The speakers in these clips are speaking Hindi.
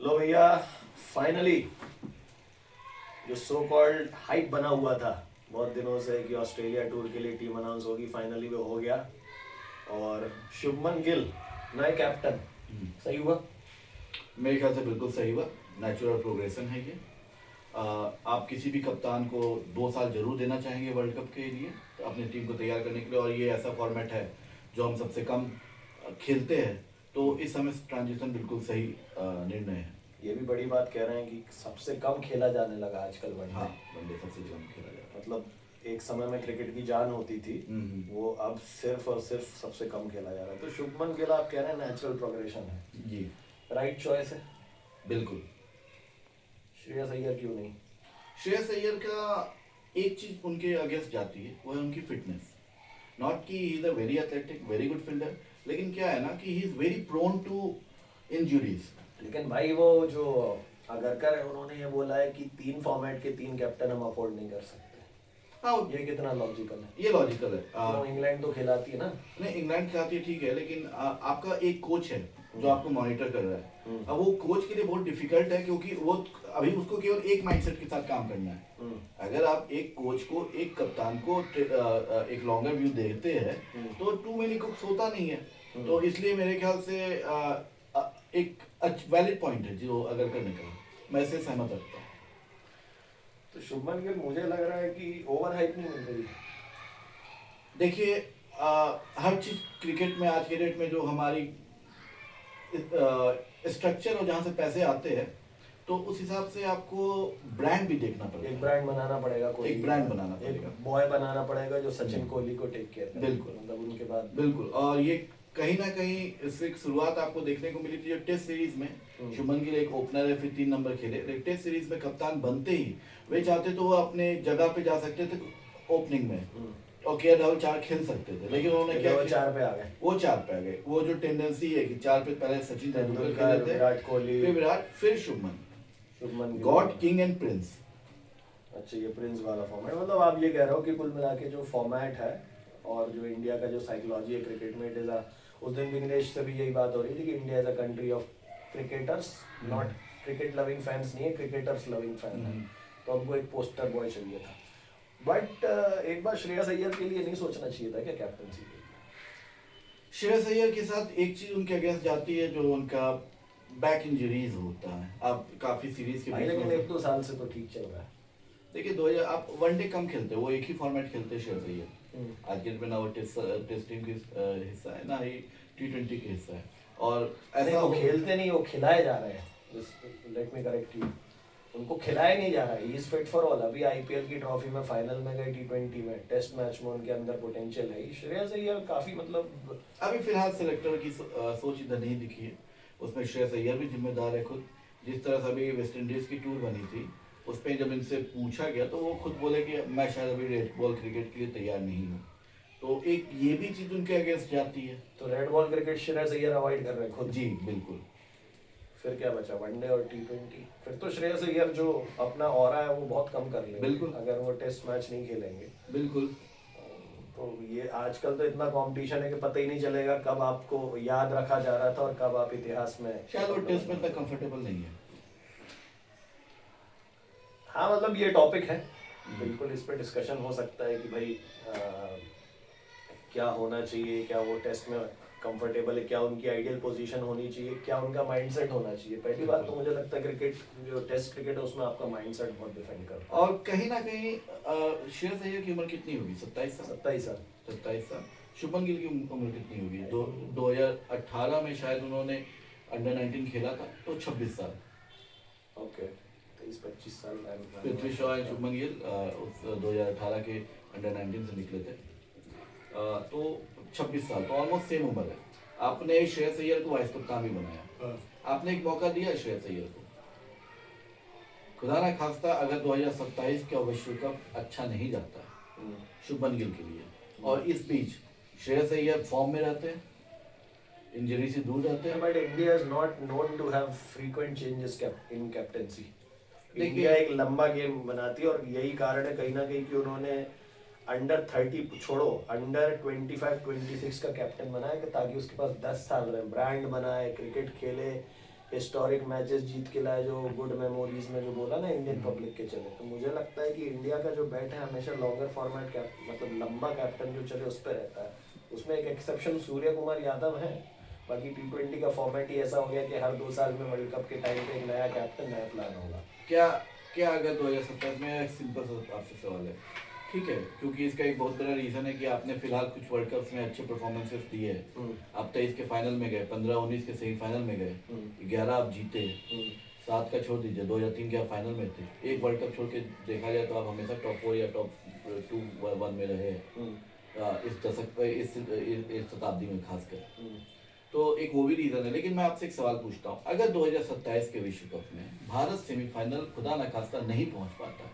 लो भैया, फाइनली जो सो कॉल्ड हाइप बना हुआ था बहुत दिनों से कि ऑस्ट्रेलिया टूर के लिए टीम अनाउंस होगी, फाइनली वो हो गया। और शुभमन गिल नए कैप्टन, सही हुआ। मेरे ख्याल से बिल्कुल सही हुआ। नेचुरल प्रोग्रेशन है ये। आप किसी भी कप्तान को 2 साल जरूर देना चाहेंगे वर्ल्ड कप के लिए, तो अपनी टीम को तैयार करने के लिए। और ये ऐसा फॉर्मेट है जो हम सबसे कम खेलते हैं, तो इस समय ट्रांजिशन बिल्कुल सही निर्णय है। ये भी बड़ी बात कह रहे हैं कि सबसे कम खेला जाने लगा आजकल वनडे। हाँ, वनडे सबसे कम खेला जाता है। मतलब एक समय में क्रिकेट की जान होती थी, वो अब सिर्फ और सिर्फ सबसे कम खेला जा रहा है। तो शुभमन गिल आप कह रहे हैं नेचुरल प्रोग्रेशन है, जी राइट चॉइस है। बिल्कुल। श्रेयस अय्यर क्यों नहीं? श्रेयस अय्यर का एक चीज उनके अगेंस्ट जाती है, वो है उनकी फिटनेस। नॉट कि he is a very athletic very good fielder, लेकिन क्या है ना कि he is very prone to injuries. लेकिन भाई वो जो अगरकर है, उन्होंने ये बोला है कि 3 फॉर्मेट के 3 कैप्टन हम अफोर्ड नहीं कर सकते। हाँ, ये कितना लॉजिकल है? ये लॉजिकल है। तो इंग्लैंड तो खिलाती है ना। नहीं, इंग्लैंड खिलाती है ठीक है, लेकिन आपका एक कोच है जो आपको मॉनिटर कर रहा है। अब वो कोच के लिए बहुत डिफिकल्ट है, क्योंकि वो अभी उसको केवल एक माइंडसेट के साथ काम करना है। अगर आप एक कोच को, एक कप्तान को एक लॉन्गर व्यू देते हैं, तो टू मेनी कुक्स होता नहीं है। तो इसलिए मेरे ख्याल से एक वैलिड पॉइंट है जो अगर करने का, मैं इससे सहमत रखता हूँ। तो शुभमन गिल मुझे लग रहा है कि ओवर हाइप नहीं मिल रही। देखिए, हर चीज क्रिकेट में आज के डेट में जो हमारी स्ट्रक्चर और जहाँ से पैसे आते हैं, तो उस हिसाब से आपको ब्रांड भी देखना पड़ेगा। एक ब्रांड बनाना पड़ेगा, कोई एक ब्रांड बनाना एक पड़ेगा, बॉय बनाना पड़ेगा जो सचिन कोहली को टेक केयर करे। बिल्कुल। मतलब उनके बाद बिल्कुल। और ये कहीं ना कहीं इससे एक शुरुआत आपको देखने को मिली थी जो टेस्ट सीरीज में शुभमन गिल एक ओपनर है, फिर 3 नंबर खेले, लेकिन टेस्ट सीरीज में कप्तान बनते ही वे चाहते तो वो अपने जगह पे जा सकते थे ओपनिंग में, और के राहुल 4 खेल सकते थे, लेकिन उन्होंने क्या वो किया? 4 पे आ गए। वो 4 पे आ गए। वो जो टेंडेंसी है कि 4 पे पहले सचिन तेंदुलकर खेले थे, विराट कोहली, फिर विराट, फिर Shubman Shubman Gill, God, king and Prince. अच्छा, ये प्रिंस वाला फॉर्मेट। मतलब आप ये कह रहे हो कि कुल मिला के जो फॉर्मेट है और जो इंडिया का जो साइकोलॉजी है क्रिकेट में, इट इज उस दिन विघ्नेश से भी यही बात हो रही थी कि India is a country of cricketers, not cricket loving fans नहीं है, क्रिकेटर्स लविंग फैन है। तो हमको एक पोस्टर बॉय चाहिए था। बट एक बार श्रेयस अय्यर के लिए नहीं सोचना चाहिए था क्या कैप्टनसी के लिए? श्रेयस अय्यर के साथ एक चीज उनके अगेंस्ट जाती है, जो उनका बैक इंजरीज होता है। आप काफी सीरीज के भाई बीच लेकिन में 1-2 साल से तो ठीक चल रहा है। देखिए, 2000 आप वनडे कम खेलते हो, वो एक ही फॉर्मेट खेलते हैं श्रेयस अय्यर। आज के डेट में ना वो टेस्ट टीम की हिस्सा है, ना ही T20 के हिस्सा है। और नहीं, ऐसा वो खेलते नहीं, वो खिलाए जा रहे हैं। लेट मी करेक्ट यू, उनको खिलाया नहीं जा रहा है। He is fit for all. अभी आईपीएल की ट्रॉफी में फाइनल में गए, T20 में टेस्ट मैच में उनके अंदर पोटेंशियल है। श्रेयस अय्यर काफी मतलब अभी फिलहाल सेलेक्टर की सोच इधर नहीं दिखी है। उसमें श्रेयस अय्यर भी जिम्मेदार है खुद। जिस तरह से अभी वेस्ट इंडीज की टूर बनी थी, उस पर जब इनसे पूछा गया तो वो खुद बोले कि मैं शायद अभी रेड बॉल क्रिकेट के लिए तैयार नहीं हूँ। तो एक ये भी चीज उनके अगेंस्ट जाती है। तो red ball cricket Shreyas Iyer avoid कर रहे हैं खुद। जी बिल्कुल। फिर क्या बचा? वनडे और T20। फिर तो श्रेयस अय्यर जो अपना ऑरा है वो बहुत कम कर लेंगे बिल्कुल, अगर वो टेस्ट मैच नहीं खेलेंगे। बिल्कुल। तो ये आजकल तो इतना कंपटीशन है कि पता ही नहीं चलेगा कब आपको याद रखा जा रहा था और कब आप इतिहास में। शायद वो टेस्ट में इतना कंफर्टेबल नहीं है। हाँ, मतलब ये टॉपिक है, बिल्कुल इस पे डिस्कशन हो सकता है कि भाई क्या होना चाहिए, क्या वो टेस्ट में कंफर्टेबल है, क्या उनकी आइडियल पोजीशन होनी चाहिए, क्या उनका माइंडसेट होना चाहिए। पहली बात तो मुझे लगता है क्रिकेट, जो टेस्ट क्रिकेट है उसमें आपका माइंडसेट बहुत डिपेंड करता है। और कहीं ना कहीं श्रेयस अय्यर की उम्र कितनी होगी? 27 साल। 27 साल। 27 साल। शुभमन गिल की उम्र कितनी होगी? 2018 में शायद उन्होंने अंडर 19 खेला था, तो 26 साल। ओके, 23-25 साल। पृथ्वी शॉ एंड शुभमन गिल उस 2018 के अंडर 19 से निकले थे। तो 26 साल, तो ऑलमोस्ट सेम उम्र है। आपने श्रेयस अय्यर को वाइस कप्तान भी बनाया, आपने एक मौका दिया श्रेयस अय्यर को। खुदा ना खास्ता अगर 2027 का विश्व कप अच्छा नहीं जाता शुभमन गिल के लिए, और इस बीच श्रेयस अय्यर फॉर्म में रहते हैं, इंजरी से दूर रहते हैं, but India is not known to have frequent changes in captaincy. देखिए- इंडिया एक लंबा गेम बनाती है और यही कारण है कहीं ना कहीं कि उन्होंने अंडर 30 छोड़ो, अंडर 25-26 का कैप्टन बनाया कि ताकि उसके पास 10 साल रहे, ब्रांड बनाए, क्रिकेट खेले, हिस्टोरिक मैचेस जीत के लाए, जो गुड मेमोरीज में जो बोला ना इंडियन पब्लिक के चले, तो मुझे लगता है कि इंडिया का जो बैट है हमेशा लॉन्गर फॉर्मेट कैप, मतलब लंबा कैप्टन जो चले उस पर रहता है। उसमें एक एक्सेप्शन सूर्य कुमार यादव है, बाकी T20 का फॉर्मेट ही ऐसा हो गया कि हर 2 साल में वर्ल्ड कप के टाइम पे एक नया कैप्टन, नया प्लान होगा। क्या क्या अगर 2027 में, एक सिंपल सा आपसे सवाल है, ठीक है, क्योंकि इसका एक बहुत बड़ा रीजन है कि आपने फिलहाल कुछ वर्ल्ड कप्स में अच्छे परफॉर्मेंसेस दिए हैं। आप 23 के फाइनल में गए, 15-19 के सेमीफाइनल में गए, 11 आप जीते, 7 का छोड़ दीजिए, 2003 के आप फाइनल में थे। एक वर्ल्ड कप छोड़ के देखा जाए तो आप हमेशा टॉप 4 या टॉप 2-1 में रहे इस दशक पे, इस शताब्दी में खासकर। तो एक वो भी रीजन है। लेकिन मैं आपसे एक सवाल पूछता हूँ, अगर 2027 के विश्व कप में भारत सेमीफाइनल खुदा न खास्ता नहीं पहुंच पाता,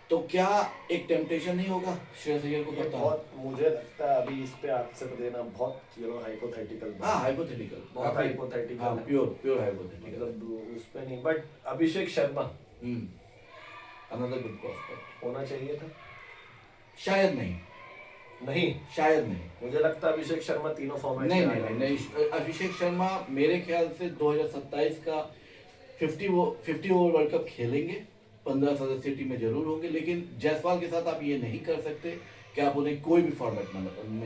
तो क्या एक टेम्पटेशन नहीं होगा श्रेयस अय्यर को ये करता? बहुत, मुझे लगता है अभी इस पे आंसर देना बहुत हाइपोथेटिकल, हाँ, हाइपोथेटिकल, बहुत हाइपोथेटिकल, हाँ, प्योर हाइपोथेटिकल, मतलब उस पे नहीं। But Abhishek Sharma another good prospect होना चाहिए था। शायद नहीं, नहीं, शायद नहीं, मुझे लगता है अभिषेक शर्मा तीनों फॉर्मेट नहीं में नहीं आएगा। नहीं नहीं, अभिषेक शर्मा मेरे ख्याल से 2027 का 50 ओवर वर्ल्ड कप खेलेंगे, 15 सदस्यीय टीम में जरूर होंगे, लेकिन जायसवाल के साथ आप ये नहीं कर सकते कि आप उन्हें कोई भी फॉर्मेट में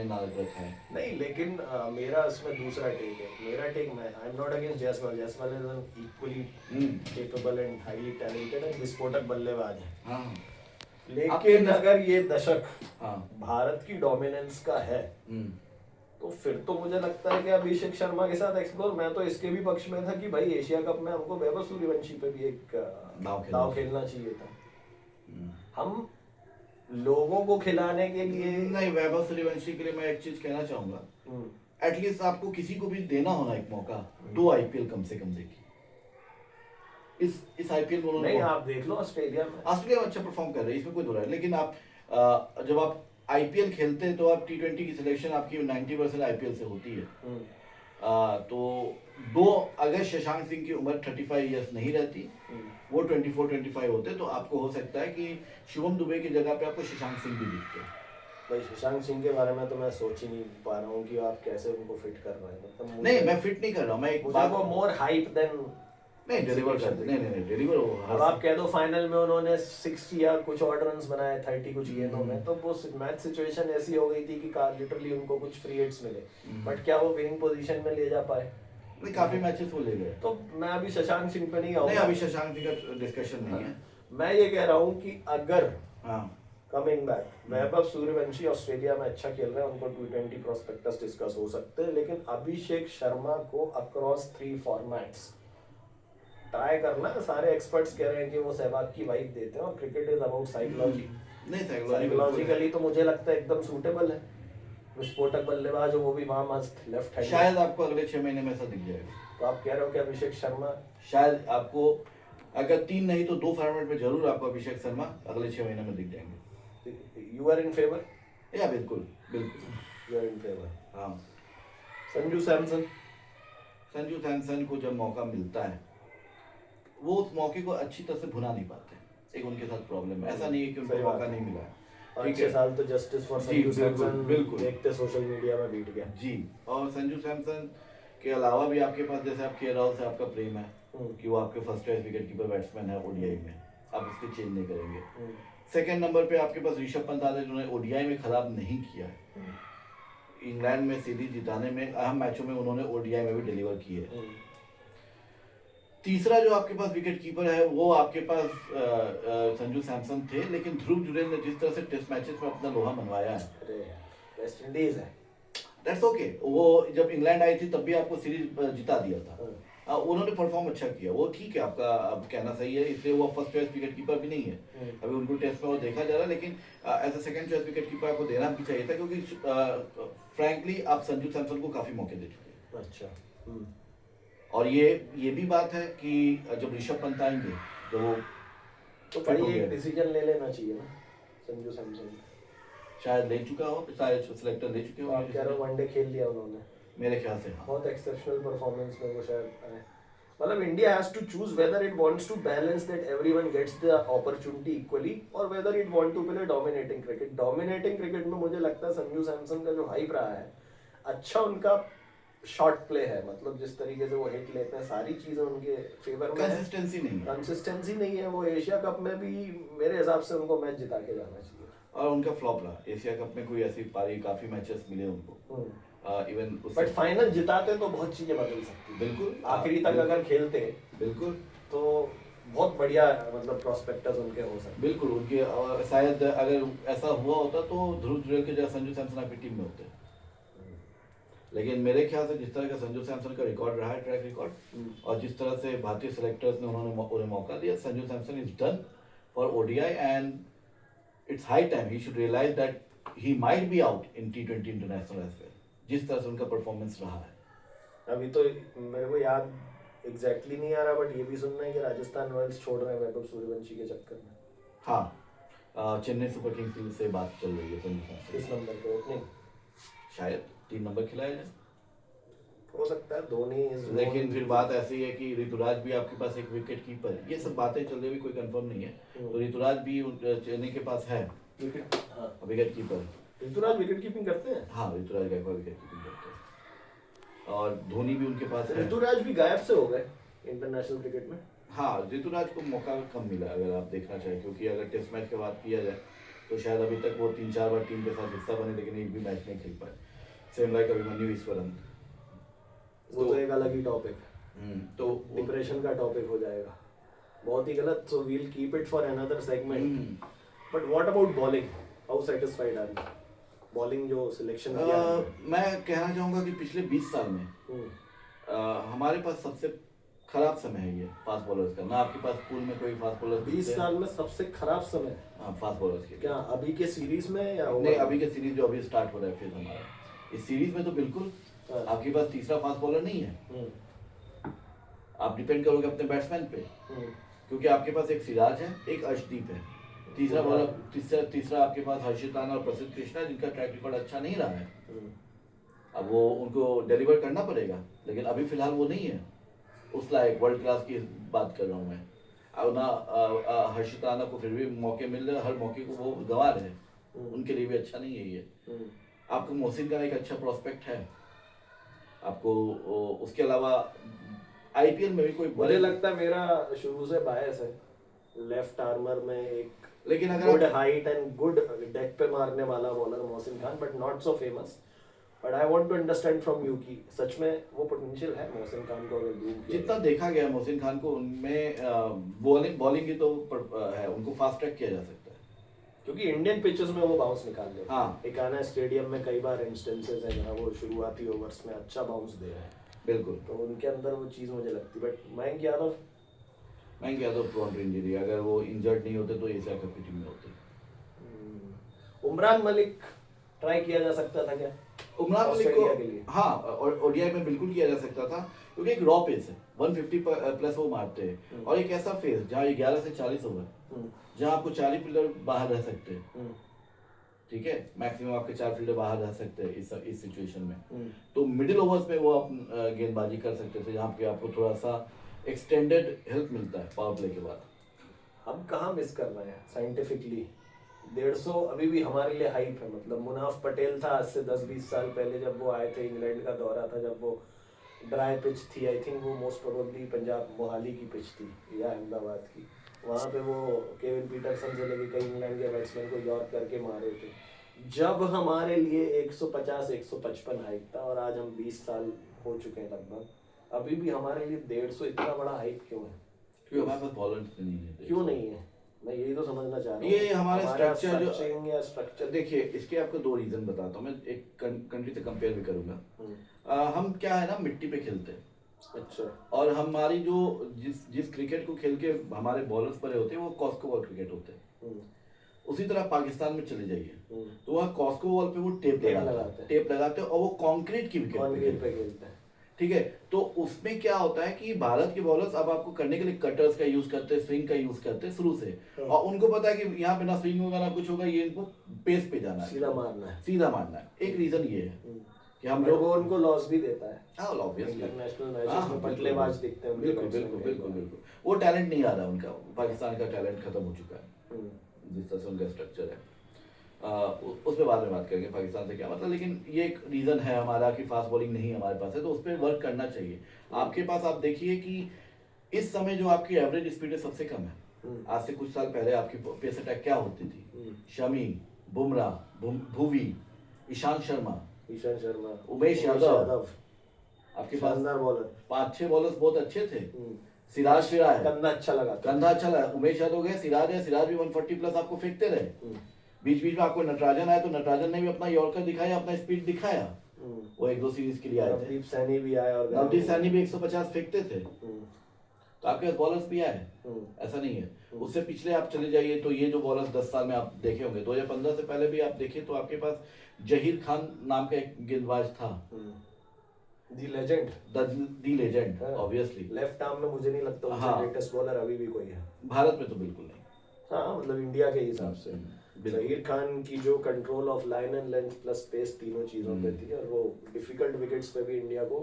ना रखा है। नहीं, लेकिन मेरा इसमें दूसरा टेक है। मेरा टेक, मैं I am not against Jaiswal. Jaiswal is an equally capable and highly talented and विस्फोटक बल्लेबाज है। हाँ, लेकिन अगर ये दशक हाँ, भारत की डोमिनेंस का है, तो फिर तो मुझे लगता है कि अभिषेक शर्मा के साथ एक्सप्लोर, मैं तो इसके भी पक्ष में था कि भाई एशिया कप में हमको वैभव सूर्यवंशी पे भी एक दाव खेलना चाहिए था। हम लोगों को खिलाने के लिए नहीं, वैभव सूर्यवंशी के लिए मैं एक चीज कहना चाहूंगा, एटलीस्ट आपको किसी को भी देना होना एक मौका, 2 आईपीएल कम से कम देखिए। इस आईपीएल में नहीं, आप देख लो ऑस्ट्रेलिया में अच्छा परफॉर्म कर रहे हैं, इसमें कोई दो राय, लेकिन आप जब आप आईपीएल खेलते हैं तो आप T20 की सिलेक्शन आपकी 90% आईपीएल से होती है। तो अगर शशांक सिंह की उम्र 35 इयर्स नहीं रहती, वो 24-25 होते, तो आपको हो सकता है कि शुभम दुबे की जगह पे आपको शशांक सिंह भी दिखते। भाई शशांक सिंह के बारे में तो मैं सोच ही नहीं पा रहा हूँ कि आप कैसे उनको फिट कर रहे हैं। मतलब नहीं, मैं फिट नहीं कर रहा हूँ, मैं एक बात वो मोर हाइप देन नहीं डिलीवर करते, नहीं डिलीवर हो। अब आप कह दो फाइनल में उन्होंने 60 या कुछ ऑड रन्स बनाए, 30 कुछ गेंदों में, तो वो मैच सिचुएशन ऐसी हो गई थी कि लिटरली उनको कुछ फ्री हिट्स मिले, बट क्या वो विनिंग पोजीशन में ले जा पाए? नहीं, काफी मैचेस वो ले गए। तो मैं अभी शशांक सिंह पे नहीं आऊंगा, नहीं, अभी शशांक सिंह का डिस्कशन नहीं है। मैं ये कह रहा हूँ कि अगर हाँ, coming back Vaibhav Suryavanshi Australia में अच्छा खेल रहे हैं, उनको T20 प्रोस्पेक्टस डिस्कस हो सकते हैं, लेकिन अभिषेक शर्मा को अक्रॉस 3 फॉर्मेट्स ट्राई करना। सारे एक्सपर्ट्स कह रहे हैं कि वो सहवाग की वाइब देते हैं, और क्रिकेट इज अबाउट साइकोलॉजी। नहीं, साइकोलॉजिकली तो मुझे लगता है एकदम सूटेबल है। विस्फोटक बल्लेबाज हो, वो भी वहां मस्त लेफ्ट हैंड। शायद आपको अगले 6 महीने में ऐसा दिख जाएगा। तो आप कह रहे हो कि अभिषेक शर्मा, शायद आपको अगर 3 नहीं तो 2 फॉर्मेट में जरूर आपको अभिषेक शर्मा अगले 6 महीने में दिख जाएंगे। You are in favour? या बिल्कुल बिल्कुल यू आर इन फेवर। हाँ, संजू सैमसन को जब मौका मिलता है, वो उस मौके को अच्छी तरह से भुना नहीं पाते, एक उनके साथ प्रॉब्लम है। ऐसा नहीं है कि उनको मौका नहीं मिला है। 5-6 साल तो जस्टिस फॉर संजू सैमसन देखते सोशल मीडिया में बीत गया जी। और संजू सैमसन के अलावा भी आपके पास, जैसे आप के राहुल से आपका प्रेम है कि वो आपके first choice wicket keeper batsman है ओडीआई में, आप उसके चेंज नहीं करेंगे। सेकंड नंबर पे आपके पास ऋषभ पंत आते हैं, जिन्होंने ओडीआई में खराब नहीं किया है। इंग्लैंड में सीरीज जिताने में, अहम मैचों में उन्होंने ओडीआई में भी डिलीवर किए। तीसरा जो आपके पास विकेट कीपर है, वो आपके पास संजू सैमसन थे, लेकिन ध्रुव जुरेल ने जिस तरह से टेस्ट मैचेस में अपना लोहा मनवाया है, अरे वेस्ट इंडीज है, दैट्स ओके। वो जब इंग्लैंड आई थी तब भी आपको सीरीज जिता दिया था। उन्होंने परफॉर्म अच्छा किया, वो ठीक है, आपका अब कहना सही है, इसलिए वो फर्स्ट चॉइस विकेट कीपर भी नहीं है। अभी उनको टेस्ट में वो देखा जा रहा है, लेकिन as a second choice wicket keeper आपको देना भी चाहिए था, क्योंकि फ्रैंकली आप संजू सैमसन को काफी मौके दे चुके हैं। अच्छा। और ये भी बात है कि जब ऋषभ पंत आएंगे तो भाई एक डिसीजन ले लेना चाहिए ना संजू सैमसन, शायद ले चुका हो, शायद सिलेक्टर ले चुके हो। आप कह रहे हो वनडे खेल लिया उन्होंने, मेरे ख्याल से हाँ। बहुत एक्सेप्शनल परफॉर्मेंस में वो शायद आए। मतलब India has to choose whether it wants to balance that everyone gets the opportunity equally, और whether it want to play dominating cricket. Dominating cricket में मुझे लगता है संजू सैमसन का जो हाइप रहा है, अच्छा उनका शॉर्ट प्ले है, मतलब जिस तरीके से वो हिट लेते हैं सारी चीजें उनके फेवर में है। कंसिस्टेंसी नहीं है कंसिस्टेंसी नहीं है। वो एशिया कप में भी मेरे हिसाब से उनको मैच जिता के जाना चाहिए। और उनका फ्लॉप रहा एशिया कप में, कोई ऐसी पारी काफी मैचेस मिले उनको इवन बट फाइनल जिताते तो बहुत चीजें बदल सकती। बिल्कुल आखिरी तक अगर खेलते बिल्कुल तो बहुत बढ़िया मतलब प्रोस्पेक्टस उनके हो सकते। बिल्कुल उनके शायद अगर ऐसा हुआ होता तो ध्रुव जुरेल के जैसे संजू सैमसन आपकी टीम में होते। लेकिन मेरे ख्याल से जिस तरह का संजू सैमसन का रिकॉर्ड रहा है, ट्रैक रिकॉर्ड, और जिस तरह से भारतीय सेलेक्टर्स ने उन्हें मौका दिया, Sanju Samson is done for ODI and it's high time he should realise that he might be out in T20 international as well, जिस तरह से उनका परफॉर्मेंस रहा है। अभी तो मेरे को याद एग्जैक्टली नहीं आ रहा, बट ये भी सुनना है कि राजस्थान रॉयल्स छोड़ रहे हैं वैभव सूर्यवंशी के चक्कर में। हाँ, चेन्नई सुपर किंग्स से बात चल रही है संजू सैमसन। किस नंबर पे ओपनिंग? शायद 3 नंबर खिलाया जाए, हो सकता है धोनी। लेकिन फिर बात ऐसी है कि ऋतुराज भी आपके पास एक विकेट कीपर है, ये सब बातें चल रही है, कोई कंफर्म नहीं है। तो ऋतुराज भी चेन्नई के पास है विकेट, हाँ wicket keeper. Ruturaj wicket keeping करते हैं। हाँ, ऋतुराज गायकवाड़ विकेट कीपिंग करते हैं, और धोनी भी उनके पास है। ऋतुराज भी गायब से हो गए इंटरनेशनल क्रिकेट में। हाँ, ऋतुराज को मौका कम मिला अगर आप देखना चाहें, क्योंकि अगर टेस्ट मैच की बात किया जाए तो शायद अभी तक वो 3-4 बार टीम के साथ हिस्सा बने, लेकिन एक भी मैच नहीं खेल पाए। Same like Abhimanyu Easwaran. वो तो एक अलग ही टॉपिक, तो डिप्रेशन का टॉपिक हो जाएगा, बहुत ही गलत। So we'll keep it for another segment. But what about bowling, how satisfied are you? Bowling जो सिलेक्शन किया मैं कहना चाहूँगा कि पिछले 20 साल में हमारे पास सबसे खराब समय है ये फास्ट बॉलर्स का। ना आपके पास पूल में कोई फास्ट बॉलर 20 साल में सबसे खराब समय? हाँ, फास्ट बॉलर्स के। क्या अभी के सीरीज में या नहीं, अभी के सीरीज जो अभी स्टार्ट हो रहा है फिर हमारा, इस सीरीज में तो बिल्कुल आपके पास तीसरा फास्ट बॉलर नहीं है। आप डिपेंड करोगे अपने बैट्समैन पे, क्योंकि आपके पास एक सिराज है, एक अर्शदीप है, तीसरा बॉलर तीसरा आपके पास हर्षित राणा और प्रसिद्ध कृष्णा, जिनका ट्रैक रिकॉर्ड अच्छा नहीं रहा है। अब वो उनको डिलीवर करना पड़ेगा, लेकिन अभी फिलहाल वो नहीं है उस लायक। वर्ल्ड क्लास की बात कर रहा हूँ मैं। अब ना हर्षित राणा को फिर भी मौके मिल रहे हैं, हर मौके को वो गंवा रहे हैं, उनके लिए भी अच्छा नहीं है ये। आपको मोहसिन का एक अच्छा प्रोस्पेक्ट है, आपको उसके अलावा आईपीएल में भी कोई मुझे लगता है मेरा शुरू से बायस है लेफ्ट आर्मर में एक, लेकिन अगर good height and good deck पे मारने वाला bowler Mohsin Khan, but not so famous. But I want to understand from you कि सच में वो पोटेंशियल है मोहसिन खान को अगर दूर जितना देखा गया मोहसिन खान को, उनमें बॉलिंग की तो है, उनको फास्ट ट्रैक किया जा सकता है, क्योंकि इंडियन पिचेस में वो बाउंस निकाल देते हैं। हाँ, एकाना स्टेडियम में कई बार इंस्टेंसेस है जहाँ वो शुरुआती ओवर्स में अच्छा बाउंस दे रहे हैं। बिल्कुल, तो उनके अंदर वो चीज़ मुझे लगती है। But Mayank Yadav prone to injury, अगर वो इंजर्ड नहीं होते तो एशिया कप की टीम में होते। उमरान मलिक ट्राई किया जा सकता था क्या? उमरान मलिक को हाँ, और ओडीआई में बिल्कुल किया जा सकता था, क्योंकि एक रॉ पेस है, 150 प्लस वो मारते हैं, और एक ऐसा फेस जहाँ 11 से 40 ओवर, जहाँ आपको 40 फील्डर बाहर रह सकते हैं। ठीक है, मैक्सिमम आपके 4 फील्डर बाहर रह सकते हैं इस सिचुएशन में। तो मिडिल ओवर्स में वो आप गेंदबाजी कर सकते थे, जहाँ पे आपको थोड़ा सा एक्सटेंडेड हेल्प मिलता है पावर प्ले के बाद। हम कहाँ मिस कर रहे हैं साइंटिफिकली? 150 अभी भी हमारे लिए हाइप है। मतलब मुनाफ पटेल था आज से 10-20 साल पहले, जब वो आए थे, इंग्लैंड का दौरा था, जब वो ड्राई पिच थी, आई थिंक वो मोस्ट प्रोबेबली पंजाब मोहाली की पिच थी या अहमदाबाद की, वहाँ पे वो केविन पीटरसन से लेके कई इंग्लैंड के बैट्समैन को यॉर्क करके मारे थे, जब हमारे लिए 150-155 हाइप था। और आज हम 20 साल हो चुके हैं लगभग, अभी भी हमारे लिए 150 इतना बड़ा हाइप क्यों है? क्योंकि हमारे पास बॉलर्स नहीं है। क्यों नहीं है? मैं यही तो समझना चाह रहा हूँ। ये हमारे स्ट्रक्चर देखिए, इसके आपको 2 रीजन बताता हूँ मैं, एक कंट्री से कंपेयर भी करूंगा। हम क्या है ना, मिट्टी पे खेलते हैं। अच्छा। और हमारी जो जिस क्रिकेट को खेल के हमारे बॉलर्स परे होते हैं, वो कॉस्को बॉल क्रिकेट होते हैं। उसी तरह पाकिस्तान में चले जाइए तो वहाँ कॉस्को बॉल पे वो टेप लगाते हैं, और वो कंक्रीट की विकेट पे खेलते हैं। ठीक है, तो उसमें क्या होता है कि भारत के बॉलर्स अब आपको करने के लिए कटर्स का यूज करते हैं, स्विंग का यूज करते हैं शुरू से, और उनको पता है कि यहाँ पे ना स्विंग होगा ना कुछ होगा, ये इनको पेस पे जाना है, सीधा मारना है। एक रीजन ये है कि हम लोग उनको लॉस भी देता है। हाँ, ऑब्वियसली इंटरनेशनल मैचेस में पतलेबाज दिखते हैं। बिल्कुल, वो टैलेंट नहीं आ रहा उनका, पाकिस्तान का टैलेंट खत्म हो चुका है जिस तरह से उनका स्ट्रक्चर है। उस पर बाद में बात करेंगे पाकिस्तान से क्या मतलब, लेकिन ये एक रीज़न है हमारा कि फास्ट बॉलिंग नहीं हमारे पास है, तो उस पर वर्क करना चाहिए। आपके पास आप देखिए कि इस समय जो आपकी एवरेज स्पीड है सबसे कम है। आज से कुछ साल पहले आपकी पेस अटैक क्या होती थी? शमी, बुमराह, भुवी, ईशांत शर्मा, उमेश यादव, आपके पास शानदार बॉलर, 5-6 बॉलर्स बहुत अच्छे थे। सिराज फिर आया, कंधा अच्छा लगा, उमेश यादव गए, सिराज है, सिराज भी 140 प्लस आपको फेंकते रहे। बीच बीच में आपको नटराजन आया, तो नटराजन ने भी अपना यॉर्कर दिखाया, अपना स्पीड दिखाया, वो 1-2 सीरीज के लिए आए थे। नवदीप सैनी भी आया, और नवदीप सैनी भी 150 फेंकते थे, तो आपके पास बॉलर्स भी आए, ऐसा नहीं है। उससे पिछले आप चले जाइए तो ये जो बॉलर्स 10 साल में आप देखे होंगे, 2015 से पहले भी आप देखें तो आपके पास जहीर खान नाम का एक गेंदबाज था, दी लेजेंड, ऑब्वियसली। लेफ्ट आर्म में मुझे नहीं लगता उससे ग्रेटेस्ट बॉलर अभी भी कोई है भारत में, तो बिल्कुल नहीं। हाँ, मतलब इंडिया के हिसाब से जहीर खान की जो control of line and length plus pace तीनों चीजों पे थी, और वो डिफिकल्ट विकेट्स पे भी इंडिया को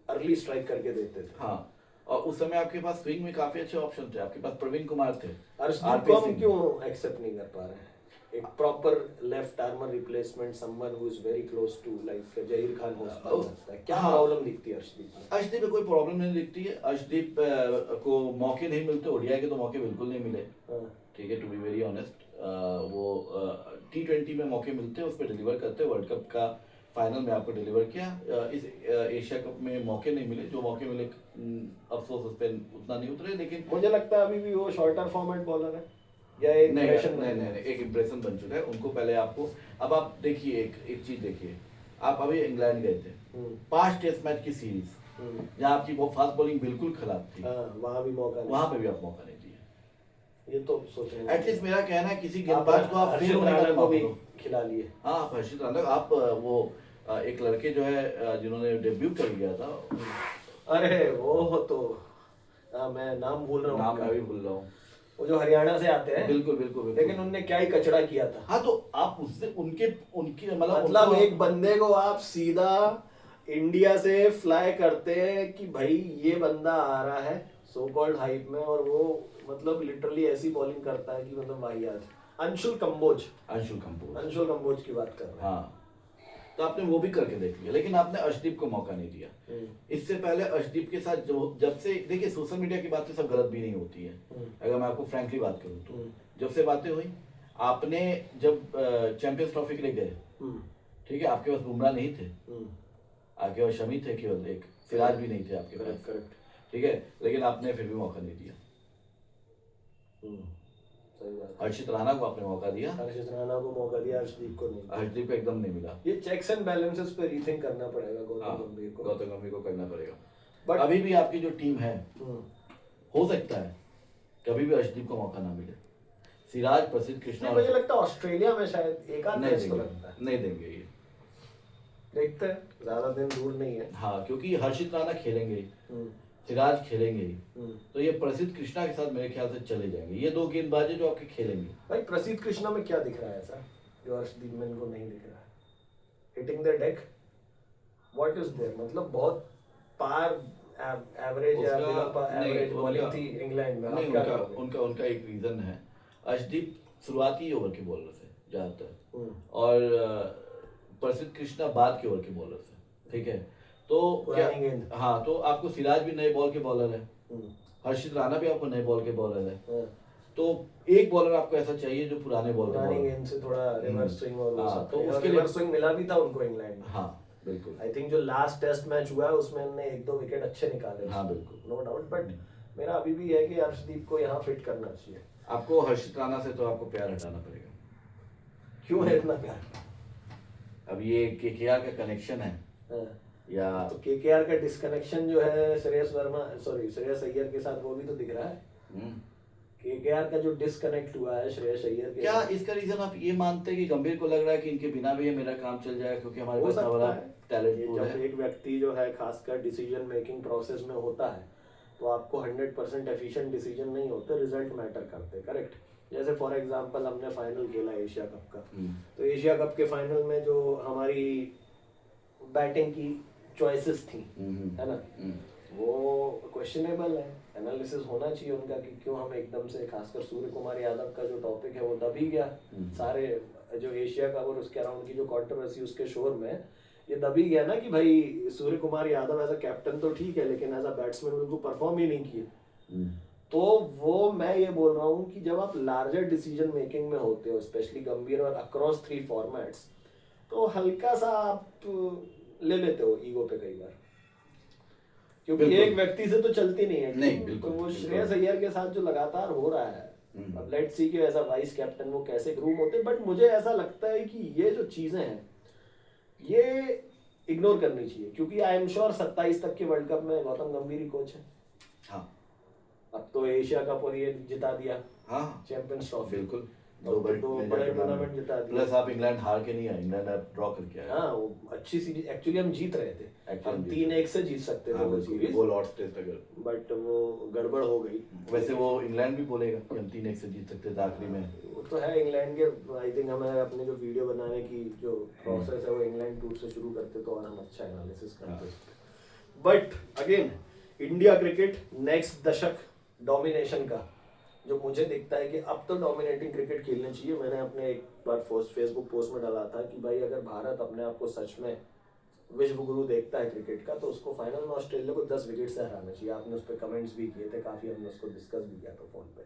अर्ली स्ट्राइक करके देते थे। हाँ, और उस समय आपके पास स्विंग में काफी अच्छे ऑप्शन थे, आपके पास प्रवीण कुमार थे। अर्शदीप को हम क्यों एक्सेप्ट नहीं कर पा रहे हैं? एक proper left armer replacement, someone who is very close to like Zaheer Khan हो सकता है। क्या प्रॉब्लम दिखती है अर्शदीप में? अर्शदीप में कोई प्रॉब्लम नहीं दिखती है। अर्शदीप को मौके नहीं मिलते, ओडीआई के तो मौके बिल्कुल नहीं मिले, ठीक है, टू बी वेरी ऑनेस्ट। वो T20 में मौके मिलते हैं, उस पर डिलीवर करते हैं। वर्ल्ड कप का फाइनल में आपको डिलीवर किया, इस एशिया कप में मौके नहीं मिले, जो मौके मिले अफसोस उस पर उतना नहीं उतरे। लेकिन मुझे लगता है अभी भी वो शॉर्टर फॉर्मेट बॉलर है, या एक नहीं, एक इम्प्रेशन बन चुका है उनको। पहले आपको, अब आप देखिए एक चीज देखिए, आप अभी इंग्लैंड गए थे, 5 टेस्ट मैच की सीरीज जहाँ आपकी वो फास्ट बॉलिंग बिल्कुल खराब थी, वहां पे भी आप मौका नहीं दिया। ये तो सोचने एटलीस्ट मेरा कहना है किसी गेंदबाज को आप हर्षित राणा को भी खिला लिए। हाँ, आप हर्षित राणा, आप वो एक लड़के जो है जिन्होंने डेब्यू कर लिया था, अरे वो तो मैं नाम भूल रहा हूँ, नाम मैं भी भूल रहा हूँ, वो जो हरियाणा से आते हैं। बिल्कुल। लेकिन उनने क्या ही कचड़ा किया था। हाँ, तो आप उससे उनकी मतलब एक बंदे को आप सीधा इंडिया से फ्लाई करते हैं कि भाई ये बंदा आ रहा है सो कॉल्ड हाइप में, और वो मतलब लिटरली ऐसी बॉलिंग करता है कि मतलब वाहियात। अंशुल कंबोज की बात कर रहे हैं। हाँ, तो आपने वो भी करके देख लिया, लेकिन आपने अर्शदीप को मौका नहीं दिया। इससे पहले अर्शदीप के साथ जो जब से देखिए, सोशल मीडिया की बातें सब गलत भी नहीं होती है, अगर मैं आपको फ्रैंकली बात करूँ तो। जब से बातें हुई, आपने जब चैंपियंस ट्रॉफी के लिए गए, ठीक है, आपके पास बुमराह नहीं थे, आपके पास शमी थे केवल एक, सिराज भी नहीं थे आपके पास, ठीक है, लेकिन आपने फिर भी मौका नहीं दिया। हर्षित राणा को आपने मौका दिया, अर्शदीप को एकदम नहीं मिला। ये चेक्स एंड बैलेंसेस पे रीथिंक करना पड़ेगा गौतम गंभीर को करना पड़ेगा। बट अभी भी आपकी जो टीम है, हो सकता है कभी भी अर्शदीप को मौका ना मिले। सिराज, प्रसिद्ध कृष्णा, मुझे लगता है ऑस्ट्रेलिया में शायद एक आध मैच तो लगता है, नहीं देंगे ये, देखते हैं, ज्यादा दिन दूर नहीं है। हाँ, क्योंकि हर्षित राणा खेलेंगे, सिराज खेलेंगे, तो ये प्रसिद्ध कृष्णा के साथ मेरे ख्याल से चले जाएंगे। ये 2 गेंदबाजी जो आपके खेलेंगे। भाई प्रसिद्ध कृष्णा में क्या दिख रहा है ऐसा जो अर्शदीप में इनको नहीं दिख रहा है? Hitting the deck, what is there? मतलब बहुत पार एवरेज या एवरेज बॉलिंग थी इंग्लैंड में। उनका एक रीजन है, अर्शदीप शुरुआती ओवर के बॉलर से ज्यादातर, और प्रसिद्ध कृष्णा बाद के ओवर के बॉलर से, ठीक है। तो क्या, हाँ, तो आपको सिराज भी नए बॉल के बॉलर है, हर्षित राणा भी आपको नए बॉल के बॉलर है, तो एक बॉलर आपको ऐसा चाहिए जो पुराने बॉल गेंद से थोड़ा रिवर्स स्विंग, और तो उसके रिवर्स स्विंग मिला भी था उनको इंग्लैंड में। हाँ, बिल्कुल। आई थिंक जो लास्ट टेस्ट मैच हुआ है उसमें उन्होंने 1-2 विकेट अच्छे निकाले। हाँ, बिल्कुल, नो डाउट। बट मेरा अभी भी है कि अर्शदीप को यहाँ फिट करना चाहिए। आपको हर्षित राणा से तो आपको प्यार हटाना पड़ेगा। क्यों है इतना प्यार? अब ये केकेआर का कनेक्शन है, या तो केकेआर का डिस्कनेक्शन जो है श्रेयस अय्यर के साथ, वो भी तो दिख रहा है। केकेआर का जो डिस्कनेक्ट हुआ है श्रेयस अय्यर के, क्या इसका रीजन आप ये मानते हैं कि गंभीर को लग रहा है कि इनके बिना भी मेरा काम चल जाएगा, क्योंकि हमारे पास बड़ा टैलेंट पूल है? जब एक व्यक्ति जो है खासकर डिसीजन मेकिंग प्रोसेस में होता है, तो आपको 100% एफिशिएंट डिसीजन नहीं होते, रिजल्ट मैटर करते, करेक्ट। जैसे फॉर एग्जांपल हमने फाइनल खेला एशिया कप का, तो एशिया कप के फाइनल में जो हमारी बैटिंग की चॉइसेस थी, है ना, वो क्वेश्चनेबल है। एनालिसिस होना चाहिए उनका कि क्यों हम एकदम से, खासकर सूर्य कुमार यादव का जो टॉपिक है वो दब ही गया, सारे जो एशिया कप और उसके अराउंड की जो कंट्रोवर्सी उसके शोर में ये दबी गया ना कि भाई Surya Kumar Yadav as a captain तो ठीक है लेकिन एज अ बैट्समैन बिल्कुल परफॉर्म ही नहीं किए। तो वो मैं ये बोल रहा हूँ कि जब आप लार्जर डिसीजन मेकिंग में होते हो स्पेशली गंभीर और अक्रॉस 3 फॉर्मेट्स, तो हल्का सा आप ले लेते हो ईगो पे कई बार, क्योंकि बिल्कुल। एक व्यक्ति से तो चलती नहीं है नहीं, टीम। बिल्कुल, तो वो बिल्कुल। श्रेयस अय्यर के साथ जो लगातार हो रहा है, अब लेट्स सी कि एज अ वाइस कैप्टन वो कैसे ग्रूम होते, बट मुझे ऐसा लगता है कि ये जो चीजें हैं ये इग्नोर करनी चाहिए, क्योंकि आई एम श्योर 27 तक के वर्ल्ड कप में गौतम गंभीर ही कोच है। हाँ अब तो एशिया कप और ये जिता दिया, हाँ चैंपियंस ट्रॉफी, बिल्कुल, दो बड़े टूर्नामेंट जिता दिए। प्लस आप इंग्लैंड हार के नहीं आए, इंग्लैंड आप ड्रॉ करके आए। हाँ वो अच्छी सीरीज, एक्चुअली हम जीत रहे थे, Actually हम हम जीत 3-1 से जीत सकते थे हाँ, वो बिल्कुल, सीरीज, वो लॉर्ड्स टेस्ट अगर बट वो गड़बड़ हो गई। वैसे वो इंग्लैंड भी बोलेगा कि हम 3-1 से जीत सकते थे आखिरी में। वो तो है इंग्लैंड के, आई थिंक हमें अपने जो वीडियो बनाने की जो प्रोसेस है वो इंग्लैंड टूर से शुरू करते तो और हम अच्छा एनालिसिस करते। But again India cricket next दशक डोमिनेशन का जो मुझे दिखता है कि अब तो डोमिनेटिंग क्रिकेट खेलनी चाहिए। मैंने अपने एक बार फेसबुक पोस्ट में डाला था कि भाई अगर भारत अपने आप को सच में विश्व गुरु देखता है क्रिकेट का, तो उसको फाइनल में ऑस्ट्रेलिया को 10 विकेट से हराना चाहिए। आपने उस पर कमेंट्स भी किए थे काफी, हमने उसको डिस्कस भी किया था फोन पे।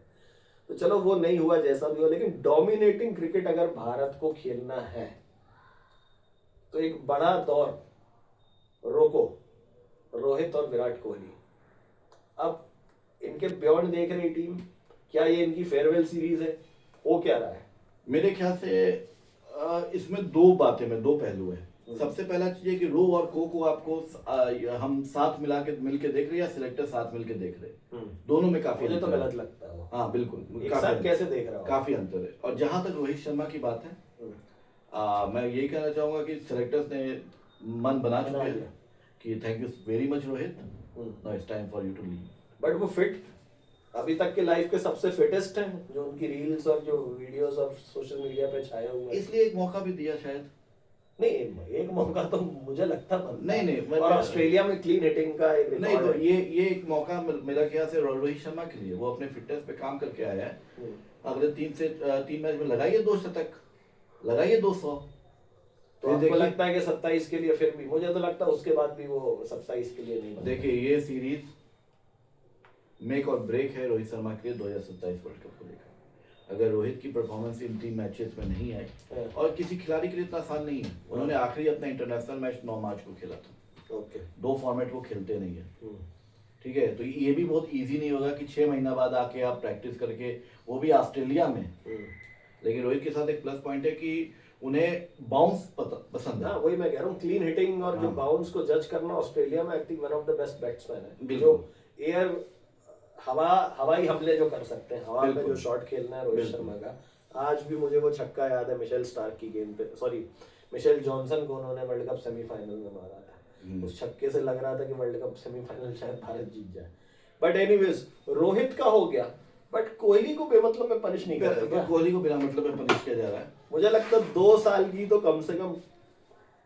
तो चलो वो नहीं हुआ जैसा भी हो, लेकिन डोमिनेटिंग क्रिकेट अगर भारत को खेलना है तो एक बड़ा दौर रोको रोहित और विराट कोहली। अब इनके बियॉन्ड देख रही टीम, क्या ये इनकी फेयरवेल सीरीज है, हो क्या रहा है? मेरे ख्याल से इसमें दो बातें में दो पहलू है। सबसे पहला चीज है कि रो और को आपको हम साथ मिलके देख रहे हैं या सिलेक्टर साथ मिलके देख रहे हैं, दोनों में काफी मुझे तो अंतर है। गलत लगता है वो। हाँ बिल्कुल, एक काफी साथ अंतर- कैसे देख रहा हो? काफी अंतर है। और जहां तक रोहित शर्मा की बात है, मैं यही कहना चाहूंगा कि सिलेक्टर्स ने मन बना चुके हैं लिया। कि thank you very much Rohit, now it's time for you to leave. But वो फिट अभी तक के लाइफ के सबसे फिटेस्ट हैं, जो उनकी रील्स और जो वीडियोस और सोशल मीडिया पे छाए हुए हैं। इसलिए एक मौका भी दिया शायद। नहीं, एक मौका तो मुझे लगता बनता नहीं, है। नहीं, मैं- और ऑस्ट्रेलिया में क्लीन हिटिंग का एक नहीं रिकॉर्ड तो ये एक मौका मेरा ख्याल से रोहित शर्मा के लिए, वो अपने फिटनेस पे काम करके आया है। अगले 3 मैच में लगाइए 2 शतक, लगाइए 200। तो आपको लगता है कि 27 के लिए फिर भी? मुझे तो लगता है उसके बाद भी वो 27 के लिए नहीं बनेगा। देखिए ये सीरीज मेक और ब्रेक है रोहित शर्मा के लिए 2027 वर्ल्ड कप को लेकर। अगर रोहित की परफॉर्मेंस इन 3 मैचेस में नहीं आई, और किसी खिलाड़ी के लिए इतना आसान नहीं है, उन्होंने आखिरी अपना इंटरनेशनल मैच 9 मार्च को खेला था। ओके, 2 फॉर्मेट वो खेलते नहीं है, ठीक है। तो ये भी बहुत इजी नहीं होगा कि 6 महीना बाद आके आप प्रैक्टिस करके, वो भी ऑस्ट्रेलिया में। लेकिन रोहित के साथ एक प्लस पॉइंट है कि उन्हें बाउंस पसंद है। हाँ वही मैं कह रहा हूँ, क्लीन हिटिंग और जो हाँ। बाउंस को जज करना ऑस्ट्रेलिया में I think one of the best batsman है, बिल्कुल। जो एयर हवाई हमले जो कर सकते हैं, हवा में बिल्कुल। जो शॉट खेलना है रोहित शर्मा का। आज भी मुझे वो छक्का याद है मिशेल स्टार्क की गेंद पे, सॉरी मिशेल जॉनसन को उन्होंने वर्ल्ड कप सेमीफाइनल में मारा था। उस छक्के से लग रहा था कि वर्ल्ड कप सेमीफाइनल शायद भारत जीत जाए। बट एनीवेज रोहित का हो गया, बट कोहली को बेमतलब में पनिश नहीं कर रहे क्या? कोहली को बिना मतलब में पनिश किया जा रहा है। मुझे लगता है 2 साल की तो कम से कम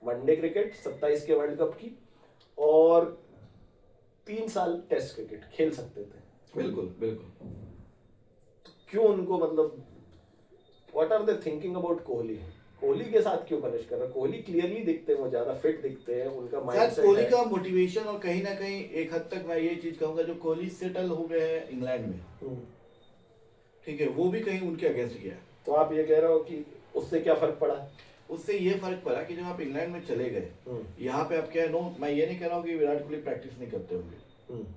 वनडे क्रिकेट 27 के वर्ल्ड कप की, और 3 साल टेस्ट क्रिकेट खेल सकते थे। बिल्कुल बिल्कुल। तो क्यों उनको मतलब what are they thinking about Kohli? Kohli के साथ क्यों पनिश कर रहे हैं? कोहली क्लियरली दिखते हैं, वो ज्यादा फिट दिखते हैं, उनका शायद माइंडसेट कोहली है। का मोटिवेशन, और कहीं ना कहीं एक हद तक मैं ये चीज कहूंगा, जो कोहली सेटल हो गए हैं इंग्लैंड में, ठीक है, वो भी कहीं उनके अगेंस्ट गया। तो आप ये कह रहे हो कि उससे क्या फर्क पड़ा? उससे ये फर्क पड़ा कि जब आप इंग्लैंड में चले गए, यहाँ पे आप क्या है, नो मैं ये नहीं कह रहा हूँ कि विराट कोहली प्रैक्टिस नहीं करते होंगे,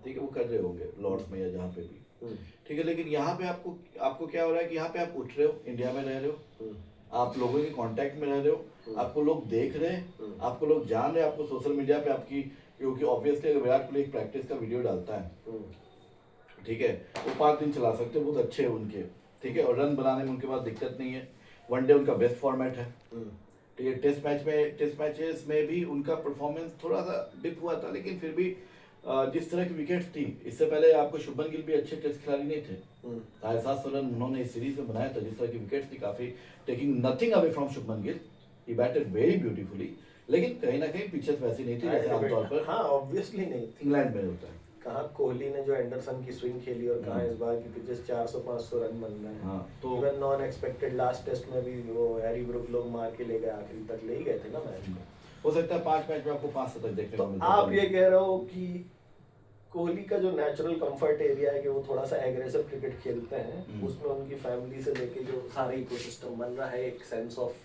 ठीक है, वो कर रहे होंगे लॉर्ड्स में या जहाँ पे भी, ठीक है, लेकिन यहाँ पे आपको क्या हो रहा है कि यहाँ पे आप उठ रहे हो, इंडिया में रह रहे हो, आप लोगों के कांटेक्ट में रह रहे हो, आपको लोग देख रहे हैं, आपको लोग जान रहे हैं, आपको सोशल मीडिया पे आपकी, क्योंकि ऑब्वियसली अगर विराट कोहली एक प्रैक्टिस का वीडियो डालता है, ठीक है, वो 5 दिन चला सकते हैं, बहुत अच्छे हैं उनके, ठीक है, और रन बनाने में उनके पास दिक्कत नहीं है। वनडे उनका बेस्ट फॉर्मेट है, ठीक है। टेस्ट मैचेस में भी उनका परफॉर्मेंस थोड़ा सा डिप हुआ था, लेकिन फिर भी जिस तरह की विकेट्स थी, इससे पहले आपको शुभमन गिल भी अच्छे टेस्ट खिलाड़ी नहीं थे, 750 रन उन्होंने इस सीरीज में बनाया था। जिस तरह की विकेट्स थी, काफी taking nothing away from Shubman Gill, he batted very beautifully, लेकिन कहीं ना कहीं पिचेस वैसी नहीं थी जैसे आमतौर पर हाँ ऑब्वियसली नहीं थी। इंग्लैंड में होता है। कहाँ कोहली ने जो एंडरसन की स्विंग खेली और कहाँ इस बार की पिचेस 400-500 रन बन रहे हैं। हाँ, तो even non expected last test में भी वो हैरी ब्रुक लोग मार के ले गए, आखिरी तक ले ही गए थे ना मैच को। हो सकता है 5 मैच में आपको 5 शतक देखने तो को मिले। आप ये कह रहे हो कि कोहली का जो नेचुरल कंफर्ट एरिया है कि वो थोड़ा सा एग्रेसिव क्रिकेट खेलते हैं, उसमें उनकी फैमिली से लेके जो सारा इकोसिस्टम बन रहा है, एक सेंस ऑफ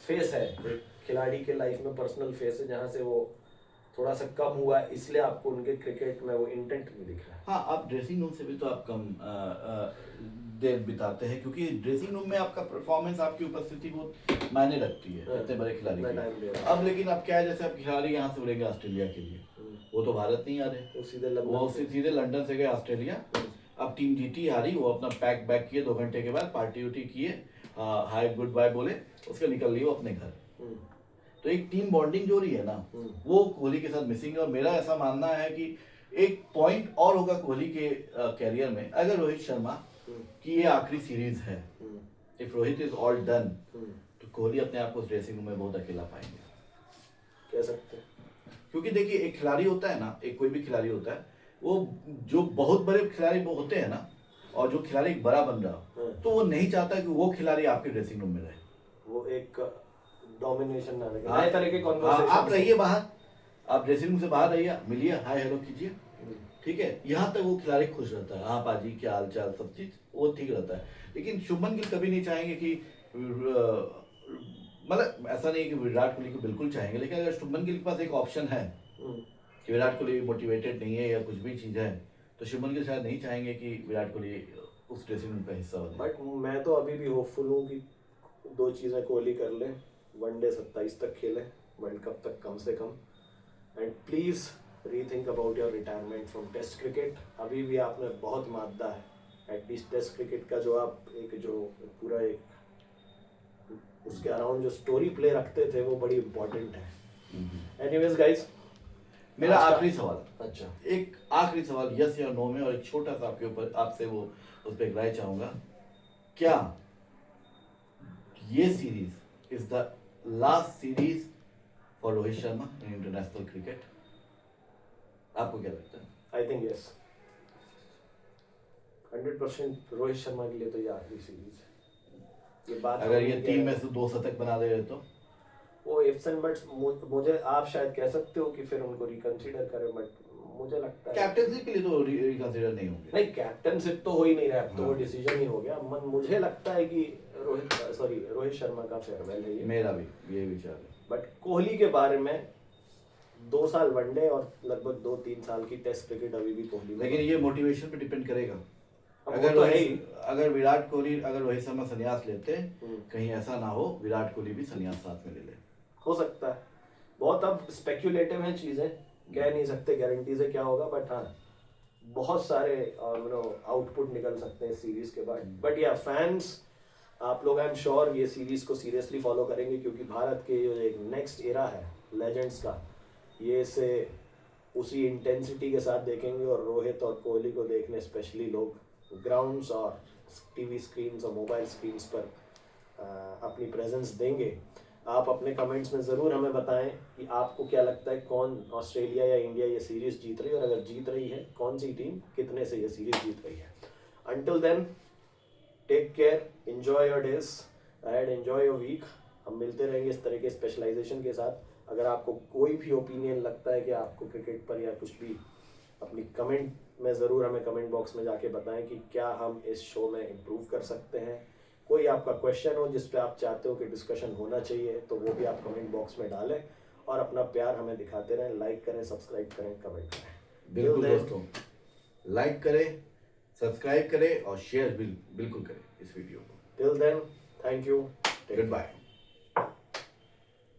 फेस है, एक खिलाड़ी के लाइफ में पर्सनल फेस है, जहाँ से वो थोड़ा सा कम हुआ है, इसलिए आपको उनके क्रिकेट में वो इंटेंट नहीं दिख रहा है। हाँ, आप ड्रेसिंग रूम से भी तो आप कम देर बिताते हैं, क्योंकि ड्रेसिंग रूम में आपका परफॉर्मेंस, आपकी उपस्थिति बहुत मायने रखती है इतने बड़े खिलाड़ी मैं टाइम की। दे रहा हूँ। अब लेकिन अब क्या है, जैसे अब खिलाड़ी यहाँ से उड़ेंगे ऑस्ट्रेलिया के लिए, वो तो भारत नहीं आ रहे, वो सीधे वो सीधे लंदन से गए ऑस्ट्रेलिया। अब टीम जीती हारी, वो अपना पैक बैक किए, 2 घंटे के बाद पार्टी उटी किए, हाय गुड बाय बोले, उसके निकल लिए वो अपने घर। तो एक टीम बॉन्डिंग जो रही है ना, वो कोहली के साथ मिसिंग है। और मेरा ऐसा मानना है कि एक पॉइंट और होगा कोहली के कैरियर में, अगर रोहित शर्मा की ये आखिरी सीरीज है, if Rohit is all done, तो कोहली अपने आप को ड्रेसिंग रूम में बहुत अकेला पाएंगे, कह सकते हैं। क्योंकि देखिए एक खिलाड़ी होता है ना, एक कोई भी खिलाड़ी होता है, वो जो बहुत बड़े खिलाड़ी वो होते हैं ना, और जो खिलाड़ी एक बड़ा बन रहा, तो वो नहीं चाहता कि वो खिलाड़ी आपके ड्रेसिंग रूम में रहे, वो एक डोमिनेशन ना रहे, हाँ, नए तरह के आप कॉन्वर्सेशन। रहिए बाहर, आप ड्रेसिंग रूम से बाहर रहिए, मिलिए, हाय हेलो कीजिए, ठीक है, यहाँ तक वो खिलाड़ी खुश रहता है, हाँ पाजी क्या हाल चाल, सब चीज वो ठीक रहता है। लेकिन शुभमन गिल कभी नहीं चाहेंगे कि मतलब ऐसा नहीं कि विराट कोहली को बिल्कुल चाहेंगे, लेकिन अगर शुभमन गिल के पास एक ऑप्शन है कि विराट कोहली मोटिवेटेड नहीं है या कुछ भी चीज है, तो शुभमन गिल शायद नहीं चाहेंगे कि विराट कोहली उस ड्रेसिंग रूम का हिस्सा बने। बट मैं तो अभी भी होपफुल हूँ कि 2 चीज़ें कोहली कर ले, वनडे 27 तक खेले, वर्ल्ड कप तक कम से कम, and please rethink about your retirement from test cricket. अभी भी आप में बहुत मादा है, एटलीस्ट टेस्ट क्रिकेट का जो आप एक जो पूरा एक उसके अराउंड जो स्टोरी प्ले रखते थे, वो बड़ी इंपॉर्टेंट है। एनीवेज गाइस, मेरा आखिरी सवाल, अच्छा एक आखिरी सवाल यस या नो में, और एक छोटा सा आपके ऊपर आपसे वो उस पर राय चाहूंगा, क्या ये series is the last series for Rohit Sharma in international cricket? आपको क्या लगता है? I think yes, 100% Rohit Sharma के लिए तो ये आखिरी सीरीज है। ये बात अगर ये 3 में से 2 शतक बना दे रहे तो वो इफ्स एंड बट्स, मुझे आप शायद कह सकते हो कि फिर उनको रिकंसीडर करें, बट मुझे लगता है कैप्टनसी के लिए तो रिकंसिडर नहीं होंगे। नहीं, कैप्टनशिप तो हो ही नहीं रहा, तो वो डिसीजन ही हो गया। मुझे लगता है कि रोहित शर्मा का फेयरवेल है ये, मेरा भी ये विचार है। बट कोहली के बारे में 2 साल वनडे और लगभग 2-3 साल की टेस्ट क्रिकेट अभी भी कोहली में। लेकिन ये मोटिवेशन पे डिपेंड करेगा। अगर तो है ही, अगर विराट कोहली, अगर रोहित शर्मा संन्यास लेते, कहीं ऐसा ना हो विराट कोहली भी संन्यास साथ में ले ले, हो सकता है। बहुत अब स्पेक्युलेटिव हैं चीजें, कह नहीं सकते गारंटी से क्या होगा, बट हाँ बहुत सारे आउटपुट निकल सकते हैं सीरीज के बाद। बट या फैंस, आप लोग आई एम श्योर ये सीरीज को सीरियसली फॉलो करेंगे, क्योंकि भारत के जो एक नेक्स्ट एरा है लेजेंड्स का, ये से उसी इंटेंसिटी के साथ देखेंगे, और रोहित और कोहली को देखने स्पेशली लोग ग्राउंड्स और टीवी स्क्रीन्स और मोबाइल स्क्रीन्स पर अपनी प्रेजेंस देंगे। आप अपने कमेंट्स में ज़रूर हमें बताएं कि आपको क्या लगता है, कौन ऑस्ट्रेलिया या इंडिया ये सीरीज़ जीत रही है, और अगर जीत रही है कौन सी टीम कितने से ये सीरीज़ जीत रही है। Until then take care, enjoy your days and enjoy your week. हम मिलते रहेंगे इस तरह के स्पेशलाइजेशन के साथ। अगर आपको कोई भी ओपिनियन लगता है कि आपको क्रिकेट पर या कुछ भी, अपनी कमेंट में ज़रूर हमें कमेंट बॉक्स में जाके बताएं कि क्या हम इस शो में इम्प्रूव कर सकते हैं। कोई आपका क्वेश्चन हो जिस पे आप चाहते हो कि डिस्कशन होना चाहिए, तो वो भी आप कमेंट बॉक्स में डालें, और अपना प्यार हमें दिखाते रहें। लाइक करें, सब्सक्राइब करें, कमेंट करें। बिल्कुल दोस्तों, लाइक करें, सब्सक्राइब करें और शेयर बिल्कुल करें इस वीडियो को। Till then, thank you, good bye.